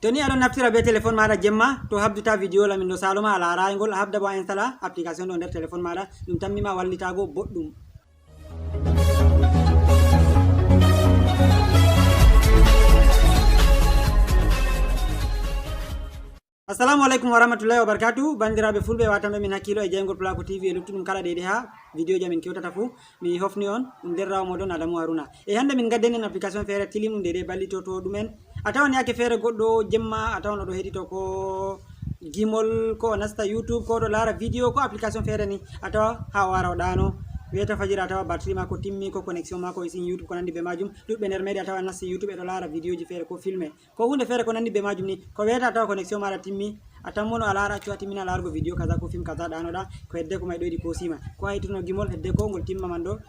Toni aɗon naftira be téléphone maɗa jemma to habduta vidéo la min ɗo saloma ala arayngol habda bo installa application ɗo nder téléphone maɗa ɗum tammima wallitago boɗɗum. Assalamu alaikum warahmatullahi wabarakatuh. Bandiraɓe fulɓe watanɓe min hakkilo e Jaygol Pulaku TV e luttuɗum kala ɗeɗe ha vidéo ji min kewtata fuu mi hofni on ɗum nder rawa moɗon Adamu Haruna e hande min gaddeni application feere tilimum ɗeɗe ballitoto ɗumen a tawan yake feere goɗɗo jemma a tawan oɗo heɗito ko gimol ko o nasta YouTube ko ɗo lara vidéo ko application feere ni a tawa ha o wara o ɗano wiyata fajira a tawa batterie mako timmi ko connexion mako isin YouTube ko nandi be majum ɗuɗɓe nder meɗe a tawa nasti YouTube e ɗo lara vidéo ji feere ko filmé ko hunde feere ko nandi be majum ni ko wiyata a tawa connexion maɗa timmi a tammono a lara accu a timmina larugo vidéo kaza ko film kaza ɗanoɗa ko hedde ko may ɗo yiɗi ko sima ko haytuno gimol hedde ko ngol timma man ɗo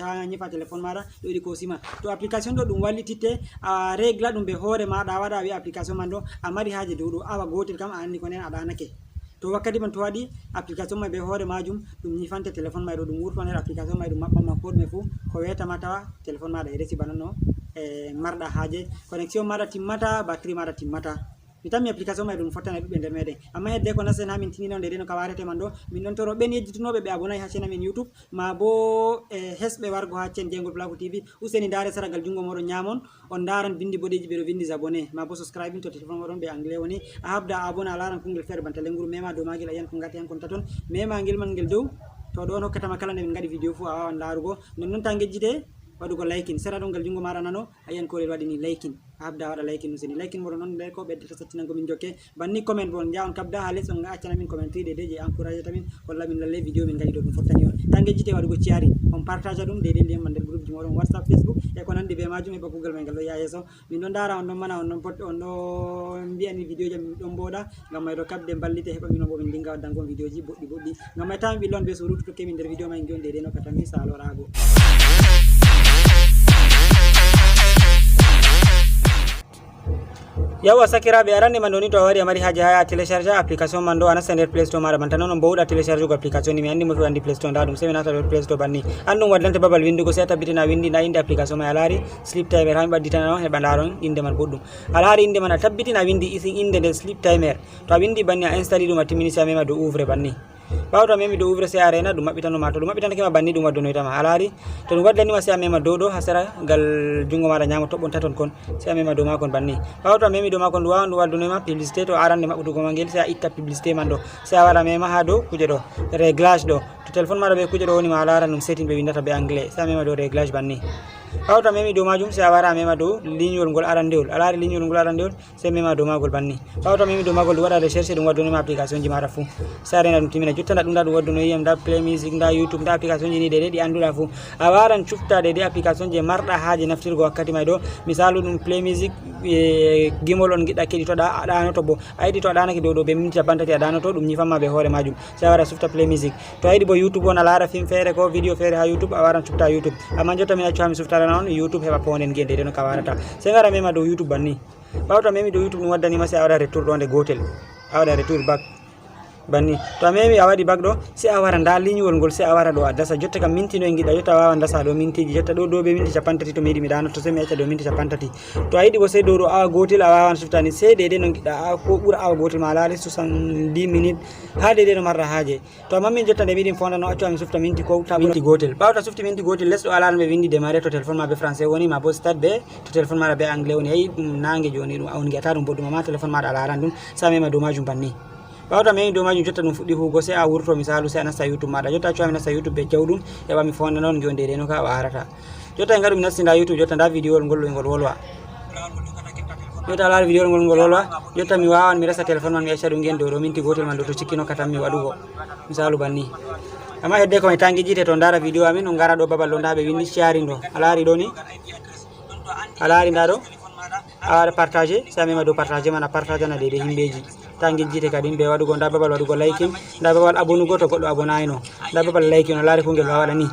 ha ñifa téléphone maɗa ɗo yiɗi ko sima to application ɗo ɗum wallititte a régla ɗum be hoore maɗa a waɗa a wiya application man ɗo a mari haje dow ɗo awa gotel kam a anni ko nden a ɗanake to wakkati man to waɗi application may be hoore majum ɗum ñifante téléphone may ɗo ɗum wurto nder application may ɗum maɓɓama ko ɗume fuu ko wetama tawa téléphone maɗa e resi bana no marɗa haje connexion maɗa timmata batterie maɗa timmata mi tammi application may ɗum fottana ɗuɓɓe nder meɗen amma hedde ko nasten ha min tinino nde no ka warete man ɗo min ɗon toro ɓen yejjitunoɓe ɓe abonay ha chaîne amin YouTube ma bo hesɓe wargo ha chaîne Jaygol Pulaku TV useni dare saragal jungo moɗon ñamon on daran bindi boɗeji ɓeɗo vindi abonné ma bo subscribing to téléphone moɗon ɓe anglais woni a habda a abona a laran kungel feere banta lenguru mema dow magel a yiyan ko gati han kon taton mema ngel man ngel dow to ɗo on hokkatama kala nde min gaɗi vidéo fuu a wawan larugo nonnon ta gejjite waɗugo liking sera ɗo ngal jungo maɗa nano a yiyan kolel waɗini liking a habda waɗa liking useni liking moɗon on nder ko ɓeddata sattinango min jokke banni comment bon ja on kabda ha less on accana min commentary ɗeɗe je encouragé tamin walla min lalle vidéo min gaɗi ɗo ɗum fottani on ta gejjite waɗugo ciari on partage ɗum ɗeɗe ndiyam nder groupe ji moɗon WhatsApp Facebook e ko nandi be majum e ba kugal may ngal ɗo ya yesso min ɗon dara on ɗon mana on ɗon potte on ɗo mbiyani vidéo jam min ɗon mboɗa ngam may ɗo kabde ballite heɓa min bo min dinga waddango on vidéo ji boɗɗi boɗɗi ngam may tami ɓillon be surutu tokki min nder vidéo may jon ɗeɗe no katami salorago. Yauwa sakiraɓe arande man ɗoni to a wari a mari haje ha télécharge application man ɗo a nasta nder play store maɗa banta noon on bowɗa télécharge go application ni mi andi mo fi andi play store nda ɗum sei mi nata nder play store banni an ɗum waddante babal windugo sei a tabbitina windi nda inde application mai a laari sleep timer ha mi ɓadditana on heɓa ndaron inde man boɗɗum a laari inde man a tabbitina windi isin inde nder sleep timer to a windi banni a installe ɗum a timmini sei a mema dow ouvre banni ɓawo to a memi dow ouvre sei a rena ɗum maɓɓitanoma to ɗum maɓɓitanakema banni ɗum waddonoytama a laari to ɗum waddanima sei a mema dow ɗo ha sera ngal jungo maɗa ñamo toɓɓon taton kon sei a mema dow makon banni ɓawo to a memi dow makon ɗum wawan ɗum waddonoyma publicité to arande maɓɓutugo ma ngel sei a itta publicité man ɗo sei a waɗa mema ha dow kuje ɗo réglage ɗo to téléphone maɗa ɓe kuje ɗo woni ma a laran ɗum setting ɓe windata be anglais sei a mema dow réglage banni ɓawo to a memi dow majum sei a wara a mema dow lignol ngol arandewol a laari lignol ngol arandewol sei mema dow magol banni ɓawo to a memi dow magol ɗum waɗa recherche ɗum waddonima application ji maɗa fuu sei a rena ɗum timmina jottana ɗum nda ɗum waddonoyiyam nda play music nda YouTube nda application ji ni ɗeɗe ɗi annduɗa fuu a waran cufta ɗeɗe application je marɗa haaje naftirgo wakkati may ɗo misalu ɗum play music gimol on giɗɗa keɗitoɗa a ɗanoto bo a yiɗi to a ɗanake dow ɗo ɓe minti capantati a ɗanoto ɗum ñifanma ɓe hoore majum sei a wara sufta play music to a yiɗi bo YouTube on a lara film feere ko vidéo feere ha YouTube a waran cufta YouTube amma jotta min accu ha mi suftarana on YouTube heɓa ponden guel ɗeɗe no ka warata sei gara mema dow YouTube banni ɓawo to a memi dow YouTube ɗum waddanima sei a waɗa retour ɗo nde gotel a waɗa retour back banni to a memi a waɗi bak ɗo sei a wara nda lignol ngol sei a wara ɗo a dasa jotta kam minti no e giɗɗa jotta a wawa dasa ɗo mintiji jotta ɗo dow be minti capantati to mi yiɗi mi ɗanoto sei mi acca dow minti capantati to a yiɗi bo sei dow ɗo awa gotel a wawan suftani sei ɗeɗe no giɗɗa a ko ɓuura awa gotel ma a laari 70 minutes ha ɗeɗe no marɗa haaje to amma min jotta nde mi yiɗi mi fondano accu ami sufta minti ko ta minti gotel ɓawa to sufti minti gotel less ɗo a laran ɓe windi démarrer to téléphone ma be français woni ma bo start be to téléphone maɗa be anglais woni ayi ɗum nangue joni ɗum on gui'ata ɗum boɗɗum amma téléphone maɗa a laran ɗum sa mema dow majum banni ɓawo to a memi dow majum jotta ɗum fuɗɗi huugo sei a wurto misalu sei a nasta YouTube maɗa jotta accu ami nasta YouTube ɓe jawɗum heɓa mi fondana on jon ɗeɗe no ka warata jotta e gaɗu mi nasti nda YouTube jotta nda vidéo ngol ɗo ngol wolwa jotta a laari vidéo ngol ngol wolwa jotta mi wawan mi resa téléphone man mi acca ɗum gen dow ɗo minti gotel man ɗo to cikkino katam mi waɗugo misalu banni amma hedde ko mi tangi jite to ndara vidéo amin on gara ɗo babal ɗo nda ɓe windi sharing ɗo a laari ɗo ni a laari nda ɗo a waɗa partagé sei a mema dow partagé man a partage na ɗeɗe himɓeji ta gejjite kadi ɓe waɗugo nda babal waɗugo liking nda babal abonougo to goɗɗo abonayno nda babal liking o laari kungel a waɗa ni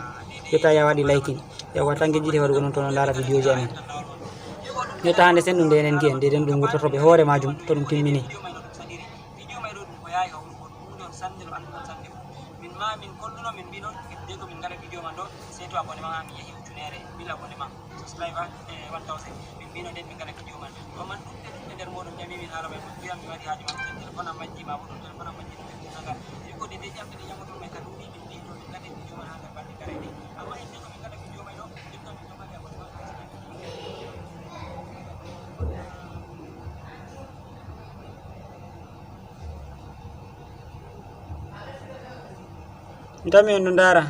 jotta ya waɗi liking yawwa ta gejjite waɗugo noon to non lara vidéo ji amin jotta hande sen ɗum ndenen guiyen ndeden ɗum wurtoto ɓe hoore majum to ɗum timmini min kolluno min mbiɗon hedde ko min ngara vidéo man ɗo sey to abonnement ma mi yehi ujunere bil abonnement subscriber 1000 min mbino nden min ngara vidéo man ɗo man ɗum nder moɗon jami min hala mai biya mi wadi haji ma téléphone am majji ma bodo téléphone am majji naga ko de jambe de jamoto mai kadu di bindi to de kadi video man hanga bandi kare ni amma inde ko min kada video mai do dum kam to mari abon ndami on ndara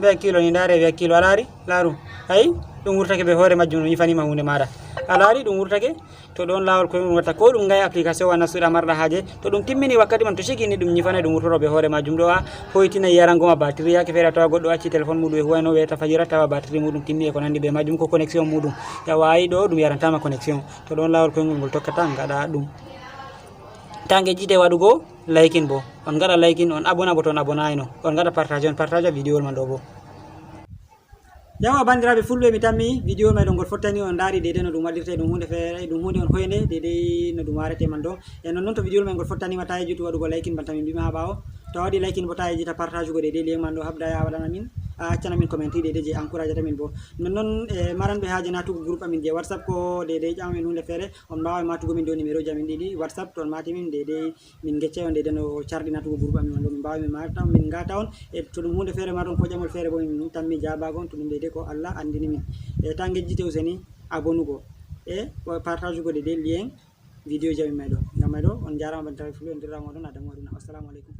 be kilo ni ndare be kilo alari laru ay dum wurtake be hore majjum ni fanima hunde mara alari dum wurtake to don lawol ko wata ko dum ngay application wana suda marda haje to dum timmini wakkati man to shigini dum nyifana dum wurtoro be hore majjum do hoytina yarango ma battery yake fera to goddo acci telephone mudum e huwano weta fajira tawa battery mudum timmi e ko nandi be majjum ko connection mudum Yauwa ay do dum yarantama connection to don lawol ko ngol tokkata ngada dum tange jite wadugo liking bo on gada liking on abona bo ton abona ino on gada partage video man do bo Yauwa bandiraɓe fulɓe mi tammi vidéo may ɗo ngol fottani on daari dede no ɗum waɗirte ɗum hunde feere ɗum hunde on hoyde dede no ɗum warete man ɗo e non noon to vidéo may ngol fottanima ta yejjutu waɗugo liking banta min mbima ha ɓawo to waɗi liking bo ta yejjita partage ugo dede lien man ɗo habda ya waɗana min a accana min commenti dede je encourage ta min bo non noon e maranɓe haaji natugo groupe amin je whatsapp ko dede ƴama min hunde feere on mbawa matugo min do numéro ji amin ɗiɗi whatsapp to on mati min dede min gecce on dede no carɗi natugo groupe amin on ɗo min mbawa min mata min gata on e to ɗum hunde feere maɗon ko ƴamol feere bo min tammi jabagon to ɗum dede ko Allah andini min e ta gejjite useni abonougo e partage ugo dede lien vidéo ji amin may ɗo ngam may ɗo on jarama bandiraɓe fulɓe on dirrama oɗon adamu waɗuna assalamu aleykum